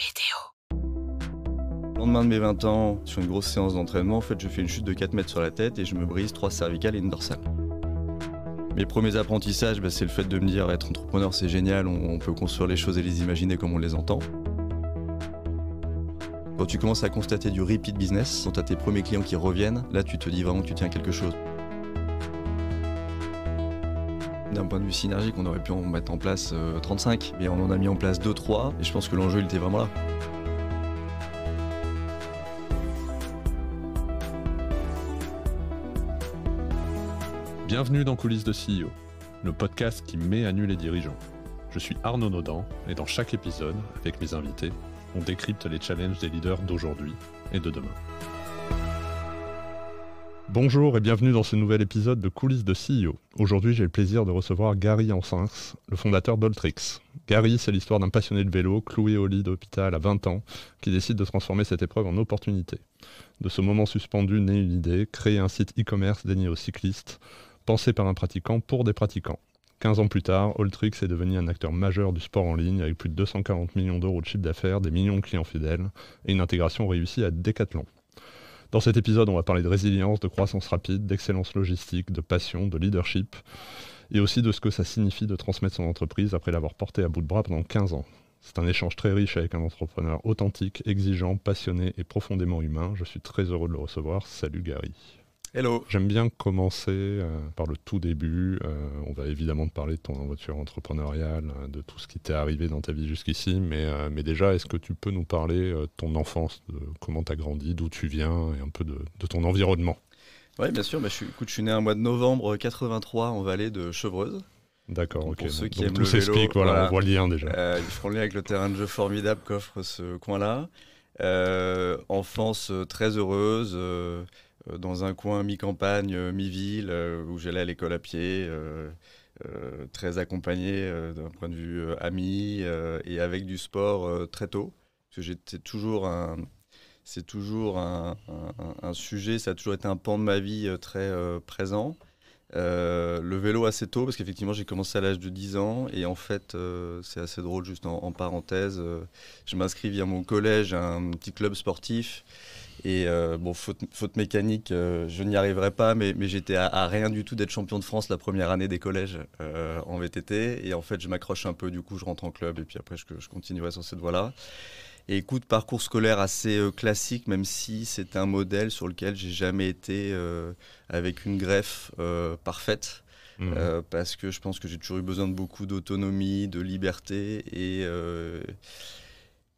Le lendemain de mes 20 ans, sur une grosse séance d'entraînement, en fait, je fais une chute de 4 mètres sur la tête et je me brise 3 cervicales et une dorsale. Mes premiers apprentissages, c'est le fait de me dire être entrepreneur c'est génial, on peut construire les choses et les imaginer comme on les entend. Quand tu commences à constater du repeat business, quand tu as tes premiers clients qui reviennent, là tu te dis vraiment que tu tiens quelque chose. D'un point de vue synergique, on aurait pu en mettre en place 35, mais on en a mis en place 2-3 et je pense que l'enjeu il était vraiment là. Bienvenue dans Coulisses de CEO, le podcast qui met à nu les dirigeants. Je suis Arnaud Naudan et dans chaque épisode, avec mes invités, on décrypte les challenges des leaders d'aujourd'hui et de demain. Bonjour et bienvenue dans ce nouvel épisode de Coulisses de CEO. Aujourd'hui, j'ai le plaisir de recevoir Gary Ansens, le fondateur d'Alltrix. Gary, c'est l'histoire d'un passionné de vélo cloué au lit d'hôpital à 20 ans qui décide de transformer cette épreuve en opportunité. De ce moment suspendu naît une idée, créer un site e-commerce dédié aux cyclistes, pensé par un pratiquant pour des pratiquants. 15 ans plus tard, Alltrix est devenu un acteur majeur du sport en ligne avec plus de 240 millions d'euros de chiffre d'affaires, des millions de clients fidèles et une intégration réussie à Decathlon. Dans cet épisode, on va parler de résilience, de croissance rapide, d'excellence logistique, de passion, de leadership et aussi de ce que ça signifie de transmettre son entreprise après l'avoir portée à bout de bras pendant 15 ans. C'est un échange très riche avec un entrepreneur authentique, exigeant, passionné et profondément humain. Je suis très heureux de le recevoir. Salut Gary. Hello. J'aime bien commencer par le tout début. On va évidemment te parler de ton aventure entrepreneuriale, de tout ce qui t'est arrivé dans ta vie jusqu'ici. Mais déjà, est-ce que tu peux nous parler de ton enfance, de comment tu as grandi, d'où tu viens et un peu de ton environnement? Oui, bien sûr. Je suis né un mois de novembre 83 en vallée de Chevreuse. D'accord, ok. Pour ceux qui donc aiment tout le vélo, s'explique, voilà, on voit le lien déjà. Ils feront le lien avec le terrain de jeu formidable qu'offre ce coin-là. Enfance très heureuse. Dans un coin mi-campagne, mi-ville, où j'allais à l'école à pied, très accompagné d'un point de vue ami et avec du sport très tôt. Parce que c'est toujours un sujet, ça a toujours été un pan de ma vie très présent. Le vélo assez tôt, parce qu'effectivement j'ai commencé à l'âge de 10 ans et en fait c'est assez drôle, juste en parenthèse, je m'inscris via mon collège à un petit club sportif. Et faute mécanique, je n'y arriverai pas, mais j'étais à rien du tout d'être champion de France la première année des collèges en VTT. Et en fait, je m'accroche un peu, du coup, je rentre en club et puis après, je continuerai sur cette voie-là. Et écoute, parcours scolaire assez classique, même si c'est un modèle sur lequel j'ai jamais été avec une greffe parfaite. Parce que je pense que j'ai toujours eu besoin de beaucoup d'autonomie, de liberté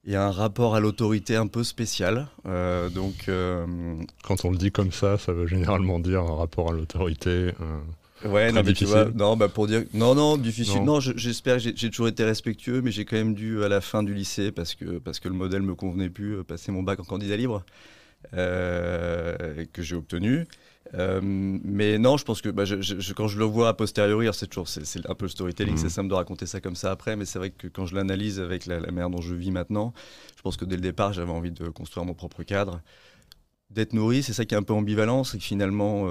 et un rapport à l'autorité un peu spécial. Quand on le dit comme ça veut généralement dire un rapport à l'autorité. Ouais, non, mais difficile. tu vois, pour dire non, difficile. Non, j'espère que j'ai toujours été respectueux, mais j'ai quand même dû à la fin du lycée parce que le modèle me convenait plus, passer mon bac en candidat libre que j'ai obtenu. Mais non, je pense que quand je le vois a posteriori, c'est un peu le storytelling, c'est simple de raconter ça comme ça après, mais c'est vrai que quand je l'analyse avec la manière dont je vis maintenant, je pense que dès le départ, j'avais envie de construire mon propre cadre, d'être nourri. C'est ça qui est un peu ambivalent, c'est que finalement,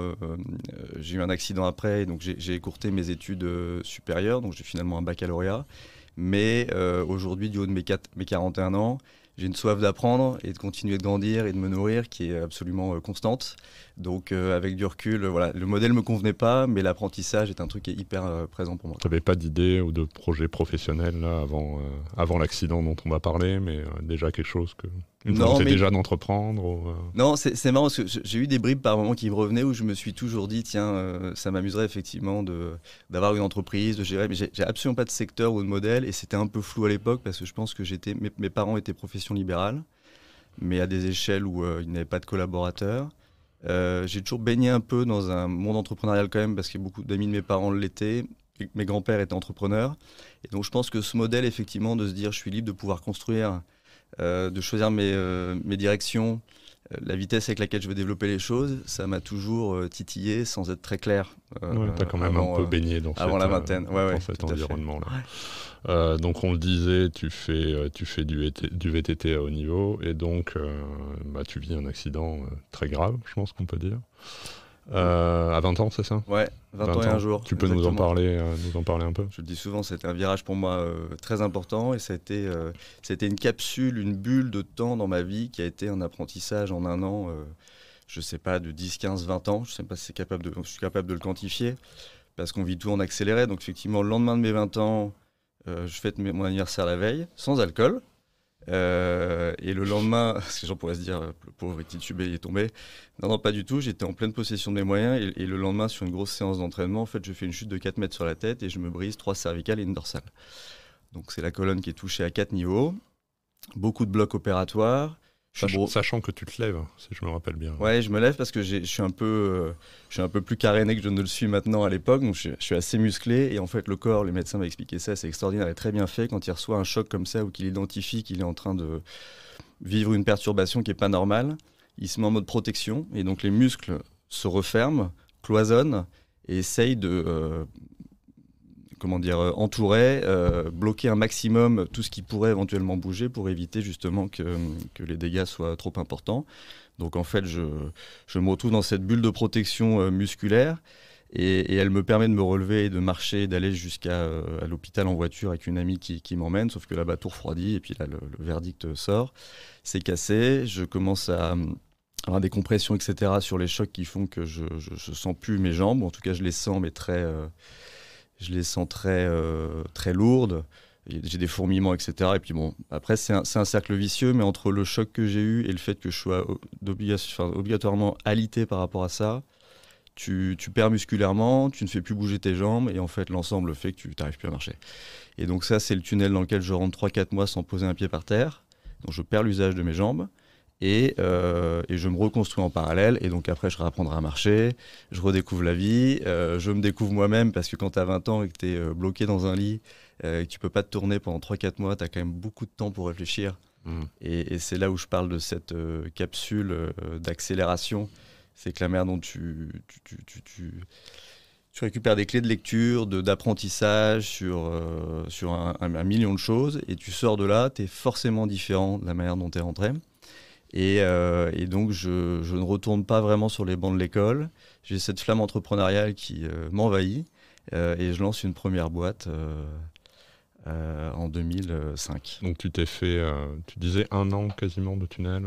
j'ai eu un accident après, et donc j'ai écourté mes études supérieures, donc j'ai finalement un baccalauréat. Mais aujourd'hui, du haut de mes 41 ans, j'ai une soif d'apprendre et de continuer de grandir et de me nourrir qui est absolument constante. Donc avec du recul, voilà, le modèle ne me convenait pas, mais l'apprentissage est un truc qui est hyper présent pour moi. Tu n'avais pas d'idée ou de projet professionnel là, avant l'accident dont on va parler, mais déjà quelque chose une volonté déjà d'entreprendre Non, c'est marrant parce que j'ai eu des bribes par moments qui me revenaient où je me suis toujours dit, tiens, ça m'amuserait effectivement d'avoir une entreprise, de gérer, mais j'ai absolument pas de secteur ou de modèle et c'était un peu flou à l'époque parce que je pense que mes parents étaient profession libérale, mais à des échelles où ils n'avaient pas de collaborateurs. J'ai toujours baigné un peu dans un monde entrepreneurial quand même parce que beaucoup d'amis de mes parents l'étaient. Mes grands-pères étaient entrepreneurs. Et donc je pense que ce modèle, effectivement, de se dire je suis libre de pouvoir construire, de choisir mes directions, la vitesse avec laquelle je veux développer les choses, ça m'a toujours titillé sans être très clair. Tu as quand même un peu baigné dans la vingtaine. Dans cet environnement-là. Ouais. Donc on le disait, tu fais du VTT à haut niveau et donc tu vis un accident très grave, je pense qu'on peut dire. À 20 ans, c'est ça? Ouais, 20 ans et un jour. Tu peux nous en parler un peu? Je le dis souvent, c'était un virage pour moi très important et c'était une capsule, une bulle de temps dans ma vie qui a été un apprentissage en un an, je sais pas, de 10, 15, 20 ans. Je sais pas si je suis capable de le quantifier parce qu'on vit tout en accéléré. Donc effectivement, le lendemain de mes 20 ans, je fête mon anniversaire la veille, sans alcool. Et le lendemain, parce que les gens pourraient se dire, le pauvre est titubé, il est tombé. Non, pas du tout. J'étais en pleine possession de mes moyens. Et le lendemain, sur une grosse séance d'entraînement, en fait, je fais une chute de 4 mètres sur la tête et je me brise 3 cervicales et une dorsale. Donc, c'est la colonne qui est touchée à 4 niveaux. Beaucoup de blocs opératoires. Sachant que tu te lèves, si je me rappelle bien. Ouais, je me lève parce que je suis un peu plus caréné que je ne le suis maintenant à l'époque. Donc je suis assez musclé. Et en fait, le corps, les médecins m'ont expliqué ça, c'est extraordinaire et très bien fait. Quand il reçoit un choc comme ça ou qu'il identifie qu'il est en train de vivre une perturbation qui n'est pas normale, il se met en mode protection. Et donc les muscles se referment, cloisonnent et essayent de... entourer, bloquer un maximum tout ce qui pourrait éventuellement bouger pour éviter justement que les dégâts soient trop importants. Donc en fait, je me retrouve dans cette bulle de protection musculaire et elle me permet de me relever et de marcher, d'aller jusqu'à à l'hôpital en voiture avec une amie qui m'emmène, sauf que là-bas tout refroidit et puis là le verdict sort. C'est cassé, je commence à avoir des compressions, etc. sur les chocs qui font que je sens plus mes jambes, en tout cas je les sens mais très lourdes, j'ai des fourmillements, etc. Et puis bon, après c'est un cercle vicieux, mais entre le choc que j'ai eu et le fait que je sois obligatoirement alité par rapport à ça, tu perds musculairement, tu ne fais plus bouger tes jambes, et en fait l'ensemble fait que tu n'arrives plus à marcher. Et donc ça, c'est le tunnel dans lequel je rentre 3-4 mois sans poser un pied par terre, donc je perds l'usage de mes jambes. Et je me reconstruis en parallèle. Et donc après, je réapprendrai à marcher. Je redécouvre la vie. Je me découvre moi-même parce que quand tu as 20 ans et que tu es bloqué dans un lit et que tu peux pas te tourner pendant 3-4 mois, tu as quand même beaucoup de temps pour réfléchir. Et c'est là où je parle de cette capsule d'accélération. C'est que la manière dont tu récupères des clés de lecture, d'apprentissage sur un million de choses. Et tu sors de là, tu es forcément différent de la manière dont tu es rentré. Et donc, je ne retourne pas vraiment sur les bancs de l'école. J'ai cette flamme entrepreneuriale qui m'envahit et je lance une première boîte en 2005. Donc, tu t'es fait, tu disais 1 an quasiment de tunnel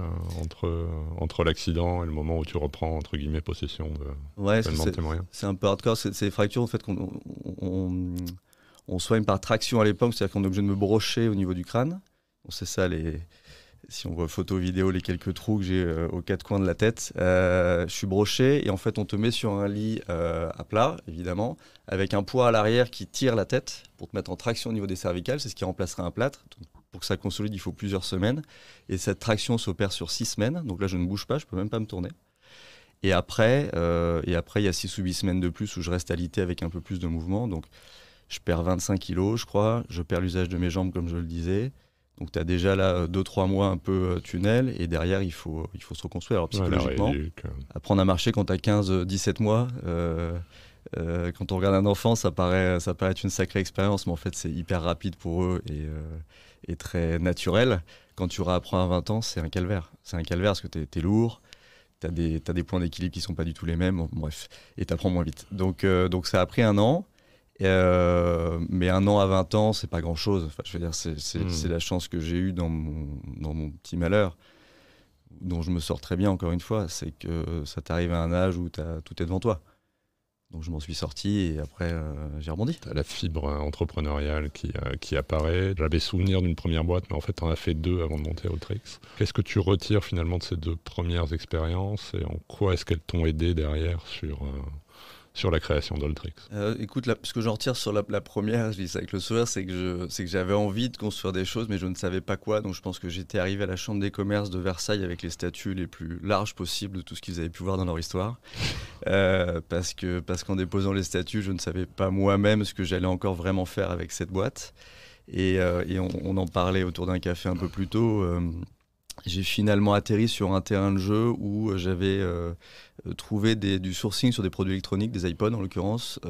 entre l'accident et le moment où tu reprends, entre guillemets, possession de tes moyens. C'est un peu hardcore, ces fractures, en fait, on soigne par traction à l'époque, c'est-à-dire qu'on est obligé de me brocher au niveau du crâne. On sait ça, si on voit photo, vidéo, les quelques trous que j'ai aux 4 coins de la tête, je suis broché et en fait on te met sur un lit à plat, évidemment, avec un poids à l'arrière qui tire la tête pour te mettre en traction au niveau des cervicales, c'est ce qui remplacerait un plâtre. Donc, pour que ça consolide, il faut plusieurs semaines et cette traction s'opère sur 6 semaines, donc là je ne bouge pas, je peux même pas me tourner. Et après, il y a 6 ou 8 semaines de plus où je reste alité avec un peu plus de mouvement, donc je perds 25 kilos, je crois, je perds l'usage de mes jambes comme je le disais. Donc tu as déjà là 2-3 mois un peu tunnel et derrière il faut se reconstruire. Alors psychologiquement, apprendre à marcher quand tu as 15-17 mois, quand on regarde un enfant ça paraît être une sacrée expérience, mais en fait c'est hyper rapide pour eux et très naturel. Quand tu réapprends à 20 ans, c'est un calvaire. C'est un calvaire parce que tu es lourd, tu as des points d'équilibre qui sont pas du tout les mêmes, bref, et tu apprends moins vite. Donc ça a pris 1 an. Mais 1 an à 20 ans, c'est pas grand-chose. Enfin, je veux dire, c'est la chance que j'ai eue dans mon petit malheur, dont je me sors très bien, encore une fois. C'est que ça t'arrive à un âge où tout est devant toi. Donc je m'en suis sorti et après, j'ai rebondi. Tu as la fibre entrepreneuriale qui apparaît. J'avais souvenir d'une première boîte, mais en fait, tu en as fait 2 avant de monter à Alltrix. Qu'est-ce que tu retires finalement de ces 2 premières expériences et en quoi est-ce qu'elles t'ont aidé derrière sur la création d'Alltrix? Écoute, ce que j'en retire sur la première, je dis ça avec le sourire, c'est que j'avais envie de construire des choses, mais je ne savais pas quoi. Donc je pense que j'étais arrivé à la Chambre des commerces de Versailles avec les statuts les plus larges possibles de tout ce qu'ils avaient pu voir dans leur histoire. Parce qu'en déposant les statuts, je ne savais pas moi-même ce que j'allais encore vraiment faire avec cette boîte. Et on en parlait autour d'un café un peu plus tôt. J'ai finalement atterri sur un terrain de jeu où j'avais trouvé du sourcing sur des produits électroniques, des iPods en l'occurrence,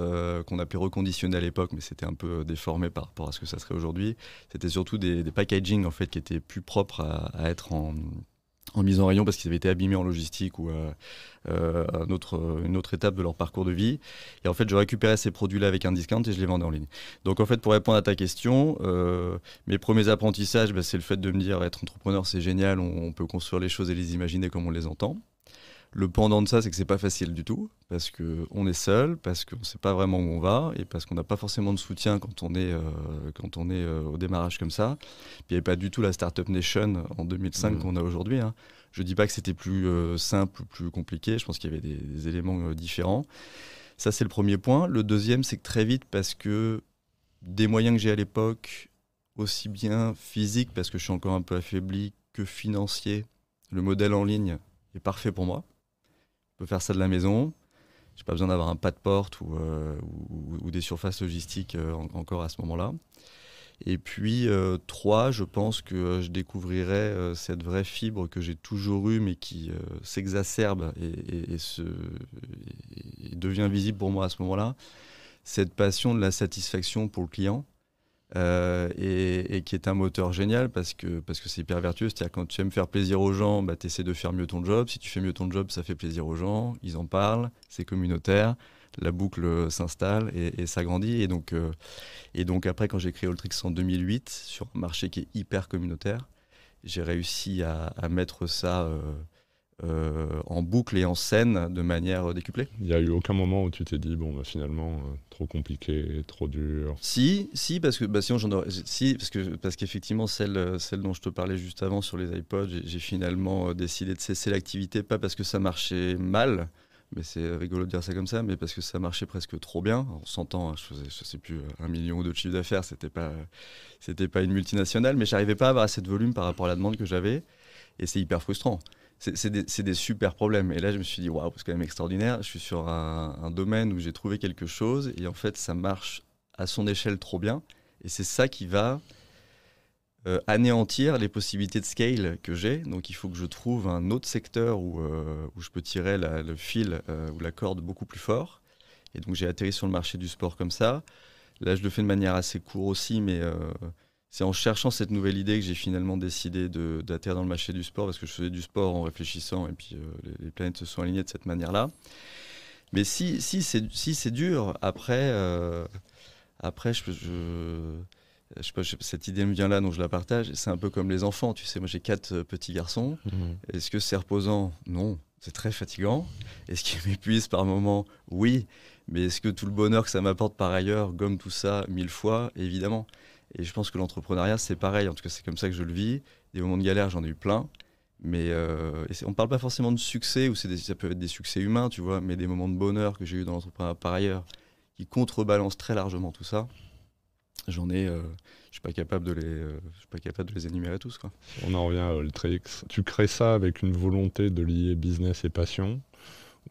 qu'on appelait reconditionnés à l'époque, mais c'était un peu déformé par rapport à ce que ça serait aujourd'hui. C'était surtout des packaging en fait, qui étaient plus propres à être en mise en rayon parce qu'ils avaient été abîmés en logistique ou une autre étape de leur parcours de vie. Et en fait, je récupérais ces produits-là avec un discount et je les vendais en ligne. Donc en fait, pour répondre à ta question, mes premiers apprentissages, c'est le fait de me dire être entrepreneur, c'est génial, on peut construire les choses et les imaginer comme on les entend. Le pendant de ça, c'est que c'est pas facile du tout, parce qu'on est seul, parce qu'on ne sait pas vraiment où on va, et parce qu'on n'a pas forcément de soutien quand on est au démarrage comme ça. Puis il n'y avait pas du tout la Startup Nation en 2005 qu'on a aujourd'hui, hein. Je ne dis pas que c'était plus simple ou plus compliqué, je pense qu'il y avait des éléments différents. Ça, c'est le premier point. Le deuxième, c'est que très vite, parce que des moyens que j'ai à l'époque, aussi bien physiques, parce que je suis encore un peu affaibli, que financiers, le modèle en ligne est parfait pour moi. Je peux faire ça de la maison. Je n'ai pas besoin d'avoir un pas de porte ou des surfaces logistiques encore à ce moment-là. Et puis, 3, je pense que je découvrirai cette vraie fibre que j'ai toujours eue, mais qui s'exacerbe et devient visible pour moi à ce moment-là. Cette passion de la satisfaction pour le client. Et qui est un moteur génial parce que c'est hyper vertueux. C'est-à-dire quand tu aimes faire plaisir aux gens, tu essaies de faire mieux ton job. Si tu fais mieux ton job, ça fait plaisir aux gens, ils en parlent, c'est communautaire, la boucle s'installe et s'agrandit. Et donc après, quand j'ai créé Alltrix en 2008, sur un marché qui est hyper communautaire, j'ai réussi à mettre ça en boucle et en scène de manière décuplée. Il n'y a eu aucun moment où tu t'es dit, finalement, trop compliqué, trop dur. Si, parce que sinon parce qu'effectivement celle dont je te parlais juste avant sur les iPods, j'ai finalement décidé de cesser l'activité, pas parce que ça marchait mal, mais c'est rigolo de dire ça comme ça, mais parce que ça marchait presque trop bien. On s'entend, je faisais, je sais plus, 1 million ou 2 de chiffre d'affaires, c'était pas une multinationale, mais j'arrivais pas à avoir assez de volume par rapport à la demande que j'avais, et c'est hyper frustrant. C'est des super problèmes. Et là, je me suis dit, waouh, c'est quand même extraordinaire. Je suis sur un domaine où j'ai trouvé quelque chose et en fait, ça marche à son échelle trop bien. Et c'est ça qui va anéantir les possibilités de scale que j'ai. Donc, il faut que je trouve un autre secteur où je peux tirer le fil ou la corde beaucoup plus fort. Et donc, j'ai atterri sur le marché du sport comme ça. Là, je le fais de manière assez courte aussi, mais c'est en cherchant cette nouvelle idée que j'ai finalement décidé d'atterrir dans le marché du sport, parce que je faisais du sport en réfléchissant et puis les planètes se sont alignées de cette manière-là. Mais si c'est dur, après cette idée me vient là, donc je la partage. C'est un peu comme les enfants, tu sais, moi j'ai 4 petits garçons. Est-ce que c'est reposant ? Non, c'est très fatigant. Est-ce qu'il m'épuise par moments ? Oui. Mais est-ce que tout le bonheur que ça m'apporte par ailleurs gomme tout ça 1000 fois ? Évidemment. Et je pense que l'entrepreneuriat, c'est pareil. En tout cas, c'est comme ça que je le vis. Des moments de galère, j'en ai eu plein. Mais on ne parle pas forcément de succès, ou ça peut être des succès humains, tu vois, mais des moments de bonheur que j'ai eu dans l'entrepreneuriat par ailleurs, qui contrebalancent très largement tout ça. J'en ai, je suis pas capable de les énumérer tous, quoi. On en revient à Alltrix. Tu crées ça avec une volonté de lier business et passion,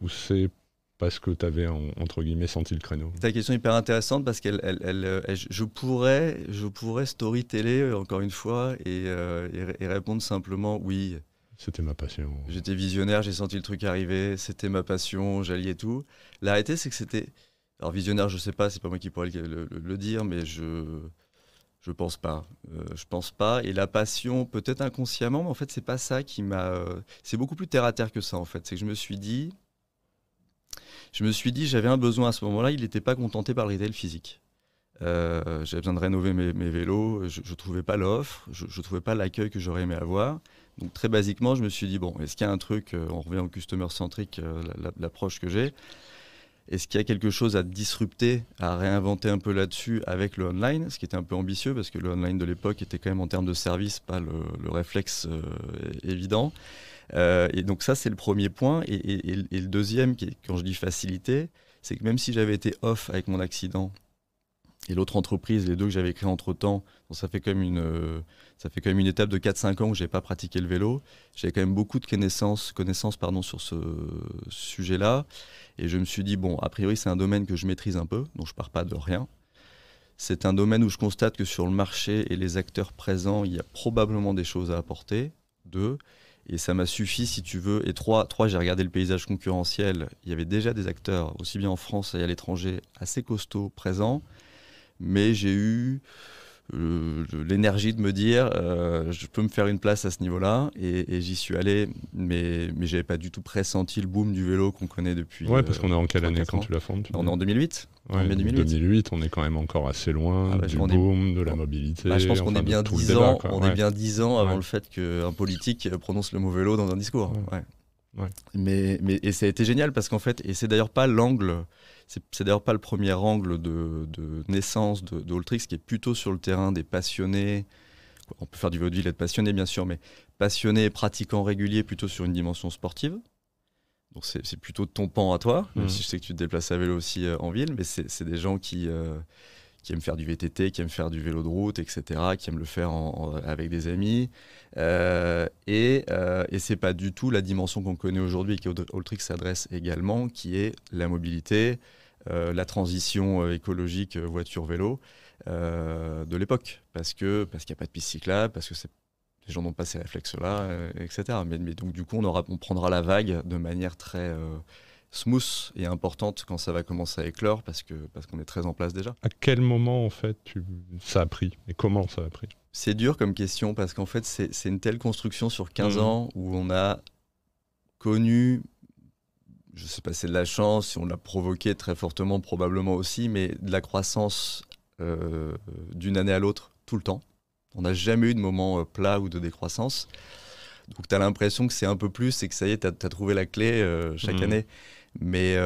ou c'est parce que tu avais, entre guillemets, senti le créneau? Ta question est hyper intéressante parce que je pourrais storyteller encore une fois et répondre simplement oui. C'était ma passion. J'étais visionnaire, j'ai senti le truc arriver, c'était ma passion, j'alliais tout. La réalité, c'est que c'était... Alors visionnaire, je sais pas, c'est pas moi qui pourrais le dire, mais je pense pas. Je pense pas. Et la passion, peut-être inconsciemment, mais en fait, c'est pas ça qui m'a... c'est beaucoup plus terre à terre que ça, en fait. C'est que je me suis dit, j'avais un besoin à ce moment-là, il n'était pas contenté par le retail physique. J'avais besoin de rénover mes vélos, je ne trouvais pas l'offre, je ne trouvais pas l'accueil que j'aurais aimé avoir. Donc très basiquement, je me suis dit, bon, est-ce qu'il y a un truc, on revient au customer centric, l'approche que j'ai, est-ce qu'il y a quelque chose à disrupter, à réinventer un peu là-dessus avec le online, ce qui était un peu ambitieux, parce que le online de l'époque était quand même en termes de service, pas le réflexe évident. Et donc ça, c'est le premier point. Et le deuxième, quand je dis facilité, c'est que même si j'avais été off avec mon accident et l'autre entreprise, les deux que j'avais créées entre-temps, donc ça fait quand même une étape de 4-5 ans où je n'avais pas pratiqué le vélo. J'avais quand même beaucoup de connaissances sur ce sujet-là. Et je me suis dit, bon, a priori, c'est un domaine que je maîtrise un peu, donc je ne pars pas de rien. C'est un domaine où je constate que sur le marché et les acteurs présents, il y a probablement des choses à apporter. 2. Et ça m'a suffi, si tu veux. Et 3, j'ai regardé le paysage concurrentiel. Il y avait déjà des acteurs, aussi bien en France et à l'étranger, assez costauds présents. Mais j'ai eu l'énergie de me dire je peux me faire une place à ce niveau-là, et j'y suis allé, mais j'avais pas du tout pressenti le boom du vélo qu'on connaît depuis. Ouais, parce qu'on est en quelle année quand ans. tu la fondes? On est en 2008. Ouais, en 2008, on est quand même encore assez loin du boom, de la mobilité. Je pense qu'on est bien 10 ans, est bien 10 ans avant le fait qu'un politique prononce le mot vélo dans un discours. Ouais. Mais ça a été génial parce qu'en fait, et c'est d'ailleurs pas l'angle, c'est d'ailleurs pas le premier angle de naissance de Alltrix, qui est plutôt sur le terrain des passionnés. On peut faire du vaudeville et être passionné, bien sûr, mais passionné, pratiquant régulier, plutôt sur une dimension sportive. Donc c'est plutôt de ton pan à toi, même si je sais que tu te déplaces à vélo aussi en ville, mais c'est des gens qui aiment faire du VTT, qui aiment faire du vélo de route, etc., qui aiment le faire avec des amis. Et c'est pas du tout la dimension qu'on connaît aujourd'hui, qui Alltrix s'adresse également, qui est la mobilité, la transition écologique voiture-vélo de l'époque. Parce qu'il n'y a pas de piste cyclable, parce que les gens n'ont pas ces réflexes-là, etc. Mais donc du coup, on prendra la vague de manière très smooth et importante quand ça va commencer à éclore, parce qu'on est très en place déjà. À quel moment, en fait, ça a pris? Et comment ça a pris? C'est dur comme question, parce qu'en fait, c'est une telle construction sur 15 ans où on a connu, je ne sais pas, c'est de la chance, si on l'a provoqué très fortement, probablement aussi, mais de la croissance d'une année à l'autre, tout le temps. On n'a jamais eu de moment plat ou de décroissance. Donc, tu as l'impression que c'est un peu plus et que ça y est, tu as trouvé la clé chaque année. Mais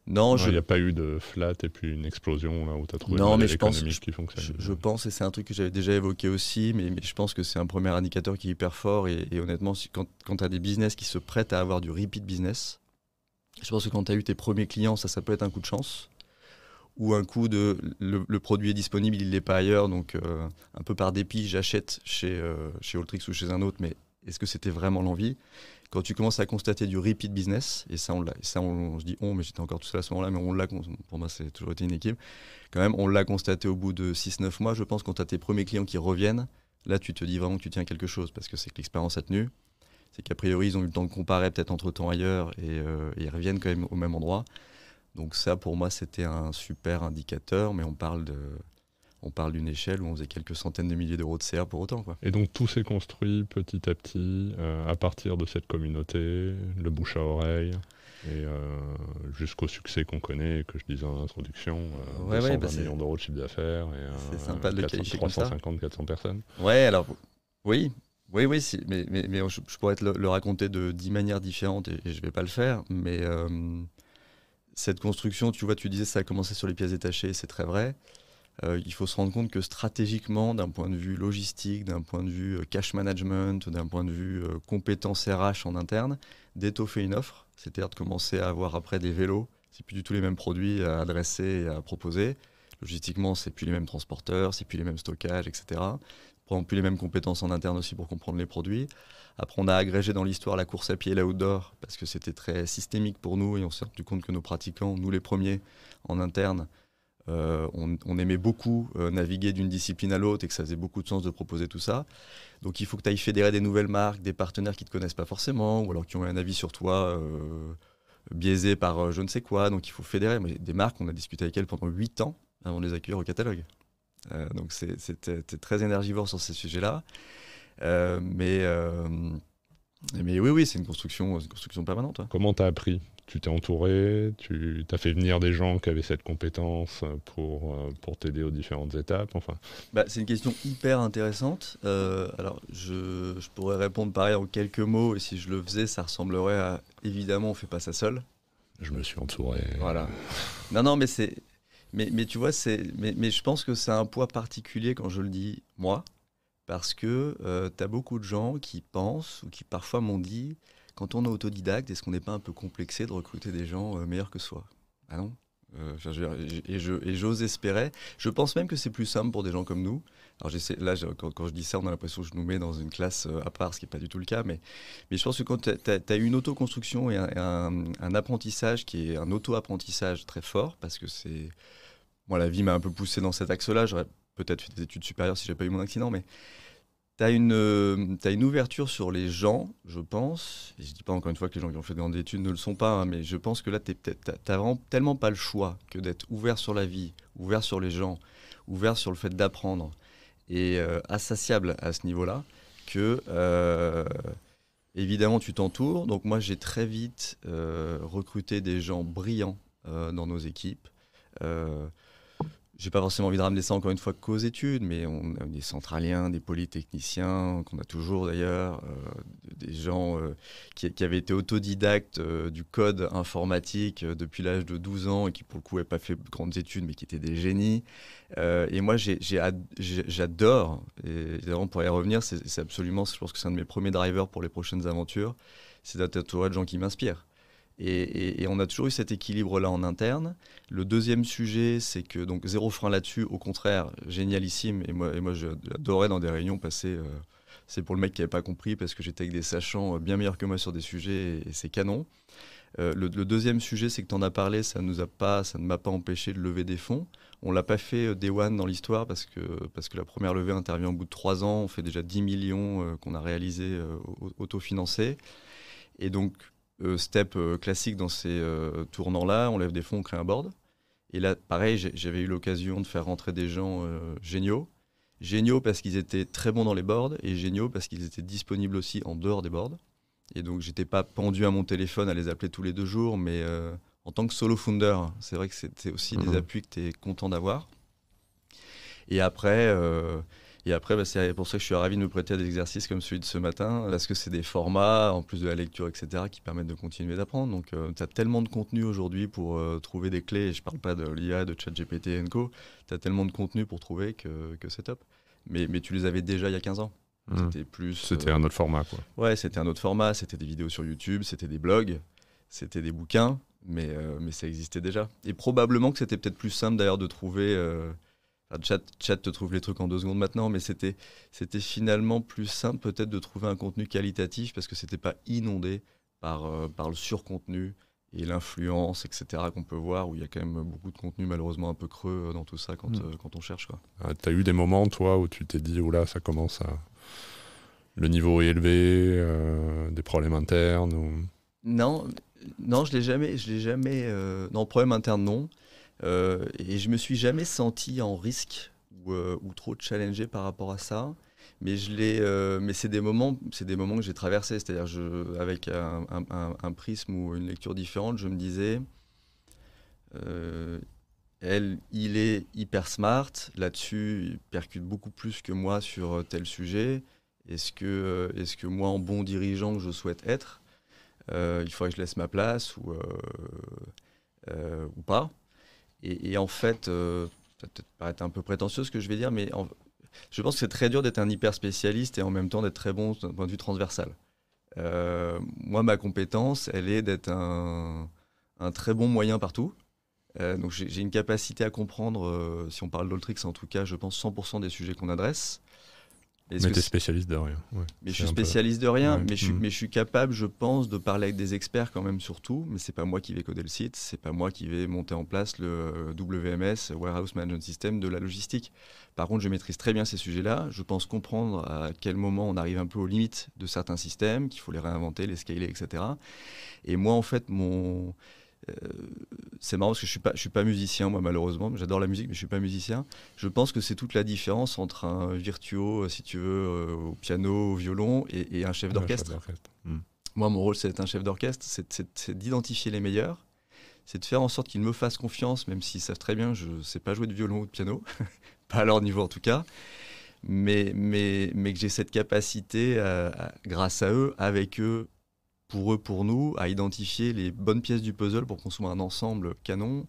non, il n'y a pas eu de flat et puis une explosion là où tu as trouvé le modèle économique qui fonctionne. Je pense, et c'est un truc que j'avais déjà évoqué aussi, mais je pense que c'est un premier indicateur qui est hyper fort. Et honnêtement, quand tu as des business qui se prêtent à avoir du repeat business, je pense que quand tu as eu tes premiers clients, ça peut être un coup de chance. Ou un coup de le produit est disponible, il ne l'est pas ailleurs, donc un peu par dépit, j'achète chez Alltrix ou chez un autre, mais est-ce que c'était vraiment l'envie? Quand tu commences à constater du repeat business, et ça, je dis mais j'étais encore tout seul à ce moment-là, mais pour moi, c'est toujours été une équipe. Quand même, on l'a constaté au bout de 6-9 mois. Je pense, quand tu as tes premiers clients qui reviennent, là, tu te dis vraiment que tu tiens quelque chose, parce que c'est que l'expérience a tenu. C'est qu'a priori, ils ont eu le temps de comparer peut-être entre-temps ailleurs, et ils reviennent quand même au même endroit. Donc ça, pour moi, c'était un super indicateur, mais on parle d'une échelle où on faisait quelques centaines de milliers d'euros de CA pour autant, quoi. Et donc tout s'est construit petit à petit à partir de cette communauté, le bouche à oreille, et jusqu'au succès qu'on connaît, que je disais en introduction, 220 millions d'euros de chiffre d'affaires, et c'est sympa de le qualifier comme ça. 350-400 personnes. Ouais, alors oui, mais je pourrais te le raconter de 10 manières différentes, et je ne vais pas le faire, mais cette construction, tu vois, tu disais ça a commencé sur les pièces détachées, c'est très vrai. Il faut se rendre compte que stratégiquement, d'un point de vue logistique, d'un point de vue cash management, d'un point de vue compétences RH en interne, d'étoffer une offre, c'est-à-dire de commencer à avoir après des vélos, c'est plus du tout les mêmes produits à adresser et à proposer. Logistiquement, c'est plus les mêmes transporteurs, c'est plus les mêmes stockages, etc. On prend plus les mêmes compétences en interne aussi pour comprendre les produits. Après, on a agrégé dans l'histoire la course à pied et l'outdoor, parce que c'était très systémique pour nous, et on s'est rendu compte que nos pratiquants, nous les premiers en interne, on aimait beaucoup naviguer d'une discipline à l'autre, et que ça faisait beaucoup de sens de proposer tout ça. Donc il faut que tu ailles fédérer des nouvelles marques, des partenaires qui ne te connaissent pas forcément, ou alors qui ont un avis sur toi biaisé par je ne sais quoi. Donc il faut fédérer. Mais des marques, on a discuté avec elles pendant 8 ans avant de les accueillir au catalogue. Donc c'était très énergivore sur ces sujets-là. Mais oui, c'est une construction permanente. Ouais. Comment tu as appris? Tu t'es entouré, tu as fait venir des gens qui avaient cette compétence pour t'aider aux différentes étapes, enfin. C'est une question hyper intéressante. Alors, je pourrais répondre pareil en quelques mots, et si je le faisais, ça ressemblerait à évidemment, on ne fait pas ça seul. Je me suis entouré. Voilà. Non, mais mais tu vois, mais je pense que c'est un poids particulier quand je le dis moi, parce que tu as beaucoup de gens qui pensent, ou qui parfois m'ont dit, quand on est autodidacte, est-ce qu'on n'est pas un peu complexé de recruter des gens meilleurs que soi? Ah non. Et j'ose espérer. Je pense même que c'est plus simple pour des gens comme nous. Alors quand je dis ça, on a l'impression que je nous mets dans une classe à part, ce qui n'est pas du tout le cas. Mais je pense que quand tu as une autoconstruction et un apprentissage qui est un auto-apprentissage très fort, parce que moi, la vie m'a un peu poussé dans cet axe-là. J'aurais peut-être fait des études supérieures si je n'avais pas eu mon accident, mais t'as une ouverture sur les gens, je pense. Et je dis pas encore une fois que les gens qui ont fait de grandes études ne le sont pas, mais je pense que là, t'as vraiment tellement pas le choix que d'être ouvert sur la vie, ouvert sur les gens, ouvert sur le fait d'apprendre et insatiable à ce niveau-là que évidemment tu t'entoures. Donc moi j'ai très vite recruté des gens brillants dans nos équipes. J'ai pas forcément envie de ramener ça encore une fois qu'aux études, mais on a des centraliens, des polytechniciens, qu'on a toujours d'ailleurs, des gens qui avaient été autodidactes du code informatique depuis l'âge de 12 ans et qui pour le coup n'avaient pas fait de grandes études, mais qui étaient des génies. Et moi j'adore, et évidemment pour y revenir, c'est absolument, je pense que c'est un de mes premiers drivers pour les prochaines aventures, c'est d'être entouré de gens qui m'inspirent. Et on a toujours eu cet équilibre-là en interne. Le deuxième sujet, c'est que, donc zéro frein là-dessus, au contraire, génialissime. Et moi j'adorais dans des réunions passer, c'est pour le mec qui n'avait pas compris, parce que j'étais avec des sachants bien meilleurs que moi sur des sujets, et c'est canon. Le deuxième sujet, c'est que tu en as parlé, ça ne m'a pas empêché de lever des fonds. On ne l'a pas fait day one dans l'histoire, parce que la première levée intervient au bout de 3 ans. On fait déjà 10 millions qu'on a réalisés autofinancés. Et donc, step classique dans ces tournants-là, on lève des fonds, on crée un board. Et là, pareil, j'avais eu l'occasion de faire rentrer des gens géniaux. Géniaux parce qu'ils étaient très bons dans les boards et géniaux parce qu'ils étaient disponibles aussi en dehors des boards. Et donc, j'étais pas pendu à mon téléphone à les appeler tous les 2 jours, mais en tant que solo founder, c'est vrai que c'était aussi des appuis que tu es content d'avoir. Et après, c'est pour ça que je suis ravi de me prêter à des exercices comme celui de ce matin, parce que c'est des formats, en plus de la lecture, etc., qui permettent de continuer d'apprendre. Donc, tu as tellement de contenu aujourd'hui pour trouver des clés, et je ne parle pas de l'IA, de ChatGPT et co. Tu as tellement de contenu pour trouver que c'est top. Mais tu les avais déjà il y a 15 ans. C'était un autre format, quoi. Ouais, c'était un autre format. C'était des vidéos sur YouTube, c'était des blogs, c'était des bouquins, mais ça existait déjà. Et probablement que c'était peut-être plus simple d'ailleurs de trouver... Chat te trouve les trucs en 2 secondes maintenant, mais c'était finalement plus simple peut-être de trouver un contenu qualitatif parce que c'était pas inondé par le surcontenu et l'influence, etc. qu'on peut voir, où il y a quand même beaucoup de contenu malheureusement un peu creux dans tout ça quand on cherche, quoi. T'as eu des moments, toi, où tu t'es dit, oh là, ça commence à... Le niveau est élevé, des problèmes internes Non, je l'ai jamais. Non, problème interne, non. Et je me suis jamais senti en risque ou trop challengé par rapport à ça. Mais c'est des moments que j'ai traversés. C'est-à-dire, avec un prisme ou une lecture différente, je me disais, il est hyper smart. Là-dessus, il percute beaucoup plus que moi sur tel sujet. Est-ce que moi, en bon dirigeant que je souhaite être, il faudrait que je laisse ma place ou pas? Et en fait, ça va peut-être paraître un peu prétentieux ce que je vais dire, mais je pense que c'est très dur d'être un hyper spécialiste et en même temps d'être très bon d'un point de vue transversal. Moi, ma compétence, elle est d'être un très bon moyen partout. Donc j'ai une capacité à comprendre, si on parle d'Altrix en tout cas, je pense 100% des sujets qu'on adresse. Mais t'es spécialiste de rien. Ouais, mais je suis spécialiste de rien, mais je suis capable, je pense, de parler avec des experts quand même surtout. Mais c'est pas moi qui vais coder le site, c'est pas moi qui vais monter en place le WMS, Warehouse Management System, de la logistique. Par contre, je maîtrise très bien ces sujets-là. Je pense comprendre à quel moment on arrive un peu aux limites de certains systèmes, qu'il faut les réinventer, les scaler, etc. Et moi, en fait, c'est marrant parce que je suis pas musicien, moi, malheureusement. J'adore la musique, mais je suis pas musicien. Je pense que c'est toute la différence entre un virtuose, si tu veux, au piano, au violon, et un chef d'orchestre. Moi, mon rôle, c'est d'être un chef d'orchestre, c'est d'identifier les meilleurs, c'est de faire en sorte qu'ils me fassent confiance, même s'ils savent très bien que je ne sais pas jouer de violon ou de piano, pas à leur niveau en tout cas, mais que j'ai cette capacité, grâce à eux, avec eux, pour nous, à identifier les bonnes pièces du puzzle pour qu'on soit un ensemble canon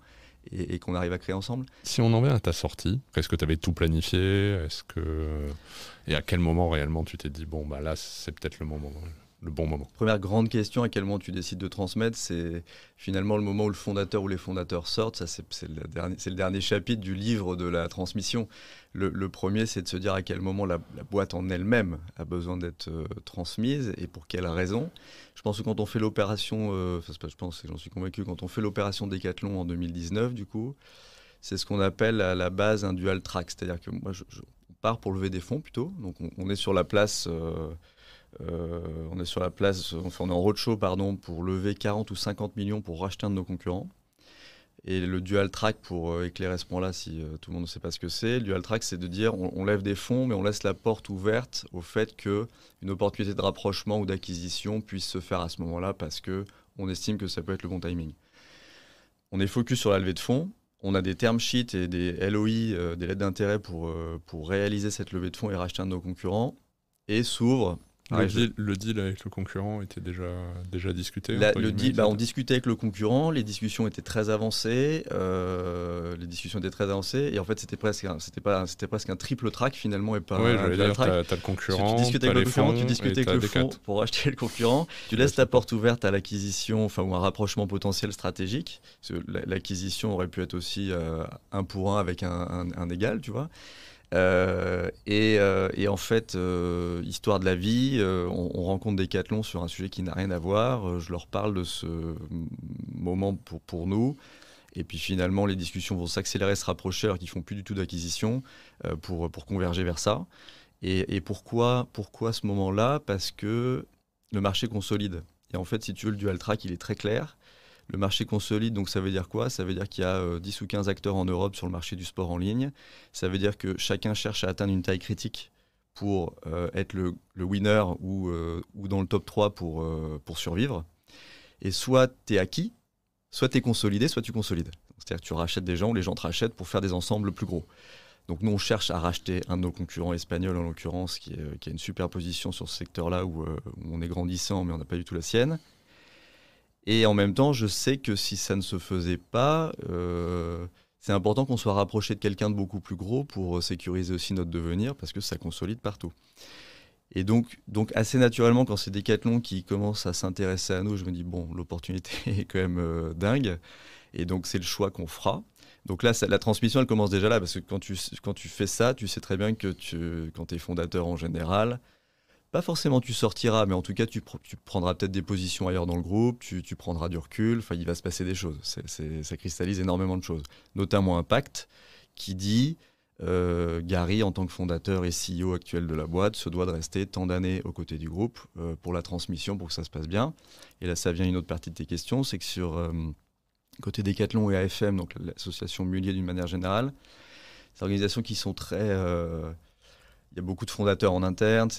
et qu'on arrive à créer ensemble. Si on en vient à ta sortie, est-ce que tu avais tout planifié ? Et à quel moment réellement tu t'es dit, bon, bah là, c'est peut-être le bon moment ? Première grande question, à quel moment tu décides de transmettre, c'est finalement le moment où le fondateur ou les fondateurs sortent. Ça, c'est le dernier chapitre du livre de la transmission. Le premier, c'est de se dire à quel moment la boîte en elle-même a besoin d'être transmise et pour quelle raison. Je pense que quand on fait l'opération, j'en suis convaincu, quand on fait l'opération Decathlon en 2019, du coup, c'est ce qu'on appelle à la base un dual track. C'est-à-dire que moi, on part pour lever des fonds plutôt. Donc on est sur la place... on est en roadshow pour lever 40 ou 50 millions pour racheter un de nos concurrents. Et le dual track, pour éclairer ce point-là, si tout le monde ne sait pas ce que c'est, le dual track, c'est de dire on lève des fonds, mais on laisse la porte ouverte au fait qu'une opportunité de rapprochement ou d'acquisition puisse se faire à ce moment-là parce qu'on estime que ça peut être le bon timing. On est focus sur la levée de fonds. On a des term sheets et des LOI, des lettres d'intérêt pour réaliser cette levée de fonds et racheter un de nos concurrents. Et s'ouvre... Le deal avec le concurrent était déjà discuté. Le deal, on discutait avec le concurrent, les discussions étaient très avancées, et en fait c'était presque un triple track finalement et pas un dual track. T'as le concurrent, tu discutes avec le concurrent, tu discutes avec le fonds pour acheter le concurrent, tu laisses ta porte ouverte à l'acquisition, ou un rapprochement potentiel stratégique. L'acquisition aurait pu être aussi 1 pour 1 avec un égal, tu vois. Et en fait, histoire de la vie, on rencontre Decathlon sur un sujet qui n'a rien à voir. Je leur parle de ce moment pour nous. Et puis finalement, les discussions vont s'accélérer, se rapprocher, alors qu'ils ne font plus du tout d'acquisition pour converger vers ça. Et pourquoi ce moment-là ? Parce que le marché consolide. Et en fait, si tu veux, le dual track, il est très clair. Le marché consolide, donc ça veut dire quoi ? Ça veut dire qu'il y a 10 ou 15 acteurs en Europe sur le marché du sport en ligne. Ça veut dire que chacun cherche à atteindre une taille critique pour être le winner ou dans le top 3 pour survivre. Et soit tu es acquis, soit tu es consolidé, soit tu consolides. C'est-à-dire que tu rachètes des gens ou les gens te rachètent pour faire des ensembles plus gros. Donc nous, on cherche à racheter un de nos concurrents espagnols, en l'occurrence, qui a une super position sur ce secteur-là où on est grandissant, mais on n'a pas du tout la sienne. Et en même temps, je sais que si ça ne se faisait pas, c'est important qu'on soit rapproché de quelqu'un de beaucoup plus gros pour sécuriser aussi notre devenir, parce que ça consolide partout. Et donc assez naturellement, quand c'est Decathlon qui commence à s'intéresser à nous, je me dis, bon, l'opportunité est quand même dingue. Et donc, c'est le choix qu'on fera. Donc là, la transmission, elle commence déjà là, parce que quand tu fais ça, tu sais très bien que quand tu es fondateur en général, pas forcément tu sortiras, mais en tout cas, tu prendras peut-être des positions ailleurs dans le groupe, tu prendras du recul, il va se passer des choses. Ça cristallise énormément de choses, notamment un pacte qui dit Gary, en tant que fondateur et CEO actuel de la boîte, se doit de rester tant d'années aux côtés du groupe pour la transmission, pour que ça se passe bien. Et là, ça vient une autre partie de tes questions, c'est que sur côté Decathlon et AFM, donc l'association Mullier d'une manière générale, ces organisations qui sont très... Il y a beaucoup de fondateurs en interne,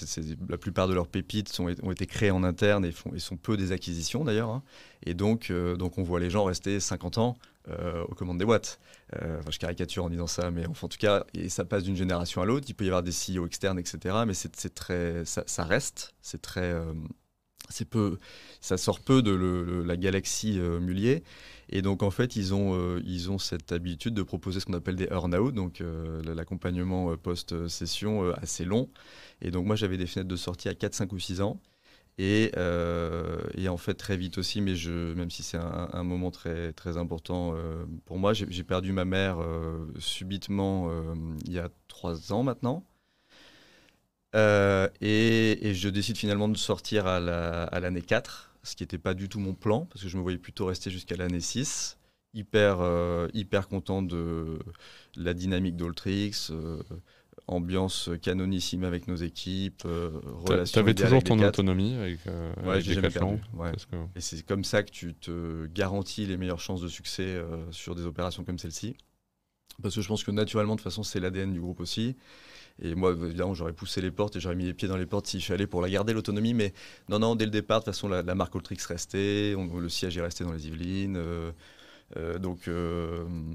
la plupart de leurs pépites ont été créées en interne et sont peu des acquisitions d'ailleurs. Hein. Et donc on voit les gens rester 50 ans aux commandes des boîtes. Je caricature en disant ça, mais en tout cas, et ça passe d'une génération à l'autre. Il peut y avoir des CEO externes, etc. Mais ça reste, c'est très... ça sort peu de la galaxie Mullier. Et donc, en fait, ils ont cette habitude de proposer ce qu'on appelle des earn-out, donc l'accompagnement post-session assez long. Et donc, moi, j'avais des fenêtres de sortie à 4, 5 ou 6 ans. Et en fait, très vite aussi, mais même si c'est un moment très, très important pour moi, j'ai perdu ma mère subitement il y a 3 ans maintenant. Et je décide finalement de sortir à l'année 4, ce qui n'était pas du tout mon plan, parce que je me voyais plutôt rester jusqu'à l'année 6. Hyper content de la dynamique d'Alltrix, ambiance canonissime avec nos équipes, relations. T'avais toujours ton autonomie avec j'ai jamais perdu. Ouais. Parce que... Et c'est comme ça que tu te garantis les meilleures chances de succès sur des opérations comme celle-ci. Parce que je pense que naturellement, de toute façon, c'est l'ADN du groupe aussi. Et moi, évidemment, j'aurais poussé les portes et j'aurais mis les pieds dans les portes s'il fallait pour la garder, l'autonomie. Mais non, dès le départ, de toute façon, la marque Alltrix restait. Le siège est resté dans les Yvelines. Donc,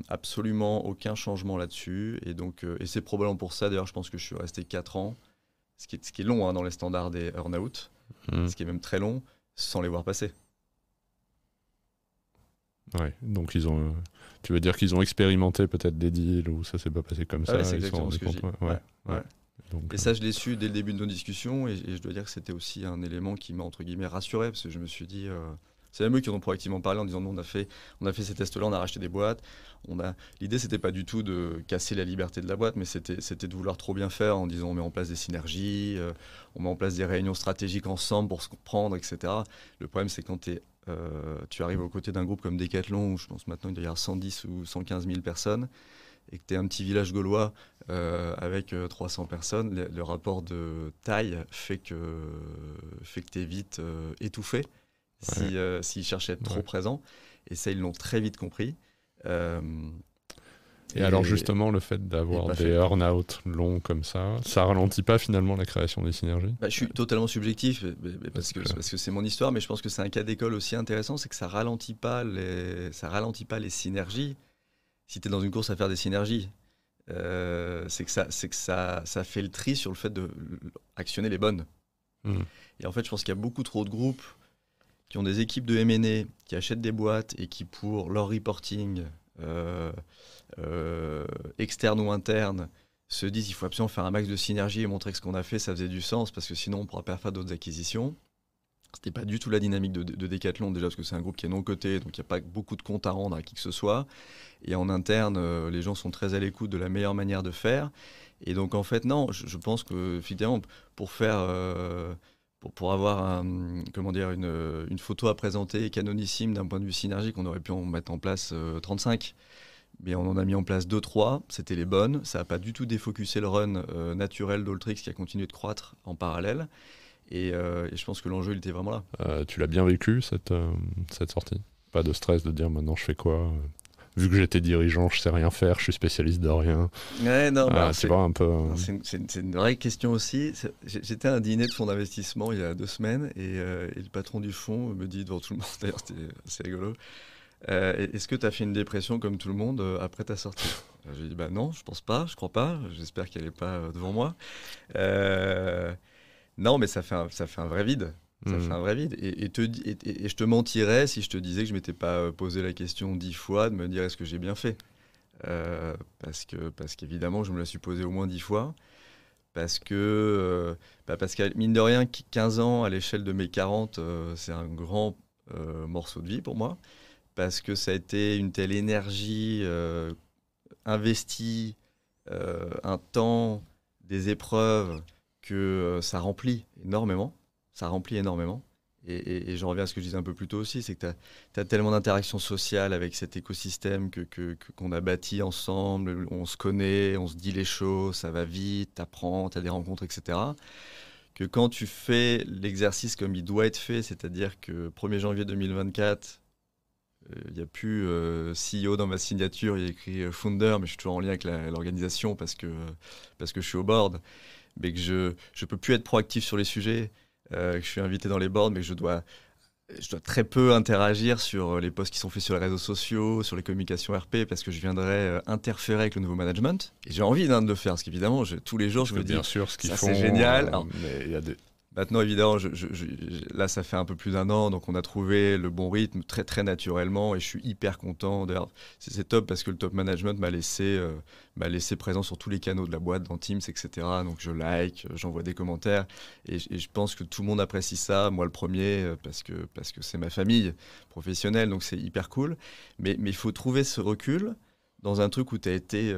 absolument aucun changement là-dessus. Et c'est probablement pour ça, d'ailleurs, je pense que je suis resté 4 ans, ce qui est long dans les standards des earn-out, ce qui est même très long, sans les voir passer. Ouais, donc tu veux dire qu'ils ont expérimenté peut-être des deals où ça s'est pas passé comme ça. C'est exactement ce que je dis. Ouais. Donc, et ça, je l'ai su dès le début de nos discussions, et je dois dire que c'était aussi un élément qui m'a entre guillemets rassuré, parce que je me suis dit, c'est même eux qui en ont proactivement parlé en disant, nous on a fait ces tests-là, on a racheté des boîtes. L'idée, c'était pas du tout de casser la liberté de la boîte, mais c'était de vouloir trop bien faire en disant, on met en place des synergies, on met en place des réunions stratégiques ensemble pour se comprendre, etc. Le problème, c'est quand tu arrives aux côtés d'un groupe comme Decathlon, où je pense maintenant il doit y avoir 110 ou 115 000 personnes, et que tu es un petit village gaulois avec 300 personnes, le rapport de taille fait que tu es vite étouffé s'ils cherchaient à être trop présents. Et ça, ils l'ont très vite compris. Et alors justement, le fait d'avoir des earn-out longs comme ça ralentit pas finalement la création des synergies? Je suis totalement subjectif, parce que c'est mon histoire, mais je pense que c'est un cas d'école aussi intéressant, c'est que ça ralentit pas les synergies si tu es dans une course à faire des synergies. C'est que ça fait le tri sur le fait d'actionner les bonnes. Et en fait, je pense qu'il y a beaucoup trop de groupes qui ont des équipes de M&A, qui achètent des boîtes et qui, pour leur reporting externe ou interne, se disent qu'il faut absolument faire un max de synergie et montrer que ce qu'on a fait, ça faisait du sens, parce que sinon on ne pourra pas faire d'autres acquisitions. C'était pas du tout la dynamique de Decathlon, déjà parce que c'est un groupe qui est non coté, donc il n'y a pas beaucoup de comptes à rendre à qui que ce soit. Et en interne, les gens sont très à l'écoute de la meilleure manière de faire. Et donc en fait, non, je pense que finalement, pour avoir une photo à présenter canonissime d'un point de vue synergique, on aurait pu en mettre en place 35. Mais on en a mis en place 2-3, c'était les bonnes. Ça n'a pas du tout défocusé le run naturel d'Alltrix qui a continué de croître en parallèle. Et je pense que l'enjeu, il était vraiment là. Tu l'as bien vécu, cette sortie? Pas de stress de dire maintenant je fais quoi? Vu que j'étais dirigeant, je sais rien faire, je suis spécialiste de rien. Ouais, non, tu vois un peu. C'est une vraie question aussi. J'étais à un dîner de fonds d'investissement il y a 2 semaines et le patron du fonds me dit devant tout le monde, d'ailleurs c'était assez rigolo, est-ce que tu as fait une dépression comme tout le monde après ta sortie? J'ai dit non, je pense pas, je crois pas, j'espère qu'elle n'est pas devant moi. Non, mais ça fait un vrai vide. Ça fait un vrai vide. Et je te mentirais si je te disais que je ne m'étais pas posé la question 10 fois de me dire est-ce que j'ai bien fait, parce qu'évidemment, je me la suis posée au moins 10 fois. Parce que mine de rien, 15 ans à l'échelle de mes 40, c'est un grand morceau de vie pour moi. Parce que ça a été une telle énergie investie, un temps, des épreuves, que ça remplit énormément. Ça remplit énormément. Et j'en reviens à ce que je disais un peu plus tôt aussi, c'est que tu as tellement d'interactions sociales avec cet écosystème qu'on a bâti ensemble, on se connaît, on se dit les choses, ça va vite, tu apprends, tu as des rencontres, etc. Que quand tu fais l'exercice comme il doit être fait, c'est-à-dire que 1er janvier 2024, il n'y a plus CEO dans ma signature, il y a écrit founder, mais je suis toujours en lien avec l'organisation parce que je suis au board, mais que je ne peux plus être proactif sur les sujets, que je suis invité dans les boards, mais que je dois très peu interagir sur les posts qui sont faits sur les réseaux sociaux, sur les communications RP, parce que je viendrais interférer avec le nouveau management. Et j'ai envie de le faire, parce qu'évidemment, tous les jours, je me dis, bien sûr, ce qu'ils font, c'est génial. Alors, mais il y a des... Maintenant, évidemment, là, ça fait un peu plus d'1 an, donc on a trouvé le bon rythme très, très naturellement et je suis hyper content. D'ailleurs, c'est top parce que le top management m'a laissé présent sur tous les canaux de la boîte, dans Teams, etc. Donc je like, j'envoie des commentaires et je pense que tout le monde apprécie ça, moi le premier, parce que c'est ma famille professionnelle, donc c'est hyper cool. Mais il faut trouver ce recul dans un truc où tu as été